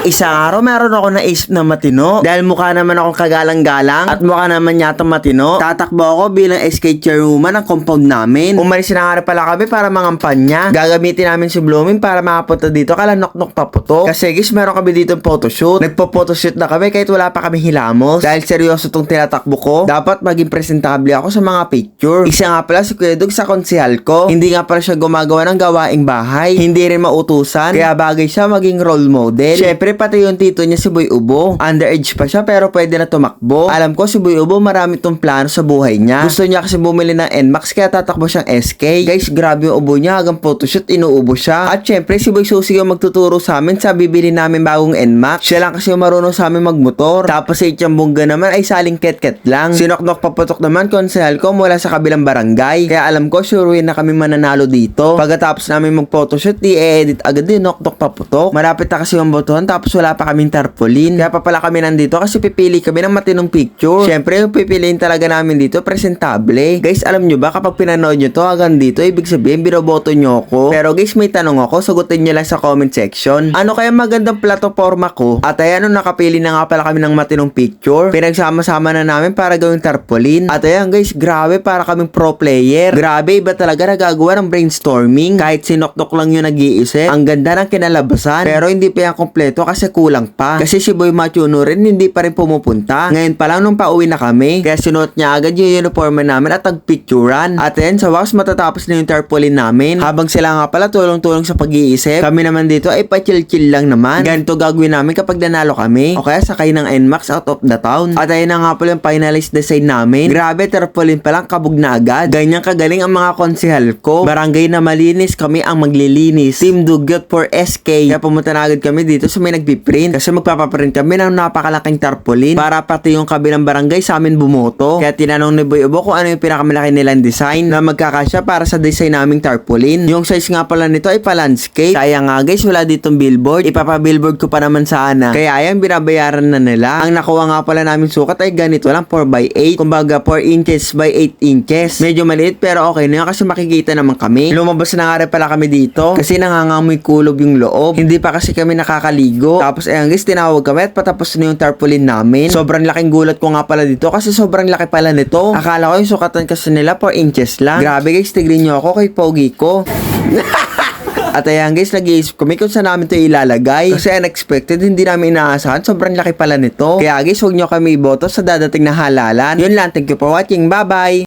Isang araw meron ako naisip na matino. Dahil mukha naman akong kagalang-galang at mukha naman yata matino, tatakbo ako bilang SK chairwoman ng compound namin. Umalis na nga rin pala kami para mangampanya. Gagamitin namin si Blooming para makapunta dito kala nok-nok paputok. Kasi guys, meron kami dito photoshoot. Nagpo-photoshoot na kami kahit wala pa kami hilamos. Dahil seryoso tong tinatakbo ko, dapat maging presentable ako sa mga picture. Isa nga pala si Kuya Dug sa konsehal ko. Hindi nga pala siya gumagawa ng gawaing bahay. Hindi rin mautusan. Kaya bagay siya maging role model. Syempre, pati yung tito niya si Boy Ubo. Underage pa siya pero pwede na tumakbo. Alam ko si Boy Ubo marami tong plano sa buhay niya. Gusto niya kasi bumili ng NMAX kaya tatakbo siyang SK. Guys, grabe yung ubo niya. Hanggang photoshoot, inuubo siya. At syempre, si Boy Susi yung magtuturo sa amin sa bibili namin bagong NMAX. Siya lang kasi yung marunong sa amin magmotor. Tapos si Chambungga naman ay saling ket-ket lang. Sinoknok paputok naman konsehal ko mula sa kabilang barangay. Kaya alam ko, sure na kami mananalo dito. Pagkatapos namin mag-photoshoot, i-edit agad din noknok paputok. Malapit na kasi yung botohan tapos wala pa kaming tarpaulin. Kaya pa pala kami nandito kasi pipili kami ng matinong picture. Syempre, yung pipiliin talaga namin dito, presentable. Guys, alam nyo ba, kapag pinanood nyo to hanggang dito, ibig sabihin, binoboto nyo ako. Pero guys, may tanong ako, sagutin nyo lang sa comment section. Ano kaya magandang plataforma ko? At ayan, nakapili na nga pala kami ng matinong picture. Pinagsama-sama na namin para gawing tarpaulin. At ayan guys, grabe, para kaming pro player. Grabe, iba talaga nagagawa ng brainstorming. Kahit sinoknok lang yung nag-iisip. Ang ganda ng kinalabasan. Pero hindi pa yan kompleto kasi kulang pa. Kasi si Boy Machuno rin hindi pa rin pumupunta. Ngayon pa lang nung pauwi na kami. Kaya sinuot niya agad yung uniform namin at nagpicturan. At ayan, sa wakas matatapos na yung tarpaulin namin. Habang sila nga pala tulong-tulong sa pag-iisip. Kami naman dito ay pa-chill-chill lang naman. Ganito gagawin namin kapag nanalo kami. O kaya sakay ng NMAX out of the town. At ayan na nga pala yung finalist design namin. Grabe, tarpaulin pa lang kabog na agad. Ganyan kagaling ang mga konsehal ko. Barangay na malinis, kami ang maglilinis. Team Dugyot for SK. Kaya pumunta na agad kami dito sa may nagpiprint. Kasi magpapaprint kami ng napakalaking tarpaulin para pati yung kabilang barangay sa amin bumoto. Kaya tinanong ni Boy Ubo kung ano yung pinakamalaki nilang design na magkakasya para sa design naming tarpaulin. Yung size nga pala nito ay pa-landscape. Kaya nga guys, wala ditong billboard. Ipapa-billboard ko pa naman sana. Kaya ayan, binabayaran na nila. Ang nakuha nga pala namin sukat ay ganito lang, 4x8. Kumbaga 4 inches by 8 inches. Medyo maliit pero okay na yun kasi makikita naman kami. Lumabas na nga rin pala kami dito kasi nangangamoy kulob yung loob. Hindi pa kasi kami nakakaligo. Tapos ayan guys, tinawag kami at patapos na yung tarpaulin namin. Sobrang laking gulat ko nga pala dito kasi sobrang laki pala nito. Akala ko yung sukatan kasi nila 4 inches lang. Grabe guys, tignan nyo ako kay Pogi ko. At ayan guys, nag-iisip kami kung saan namin ito ilalagay. Kasi unexpected, hindi namin inaasahan. Sobrang laki pala nito. Kaya guys, huwag nyo kami iboto sa dadating na halalan. Yun lang, thank you for watching. Bye bye!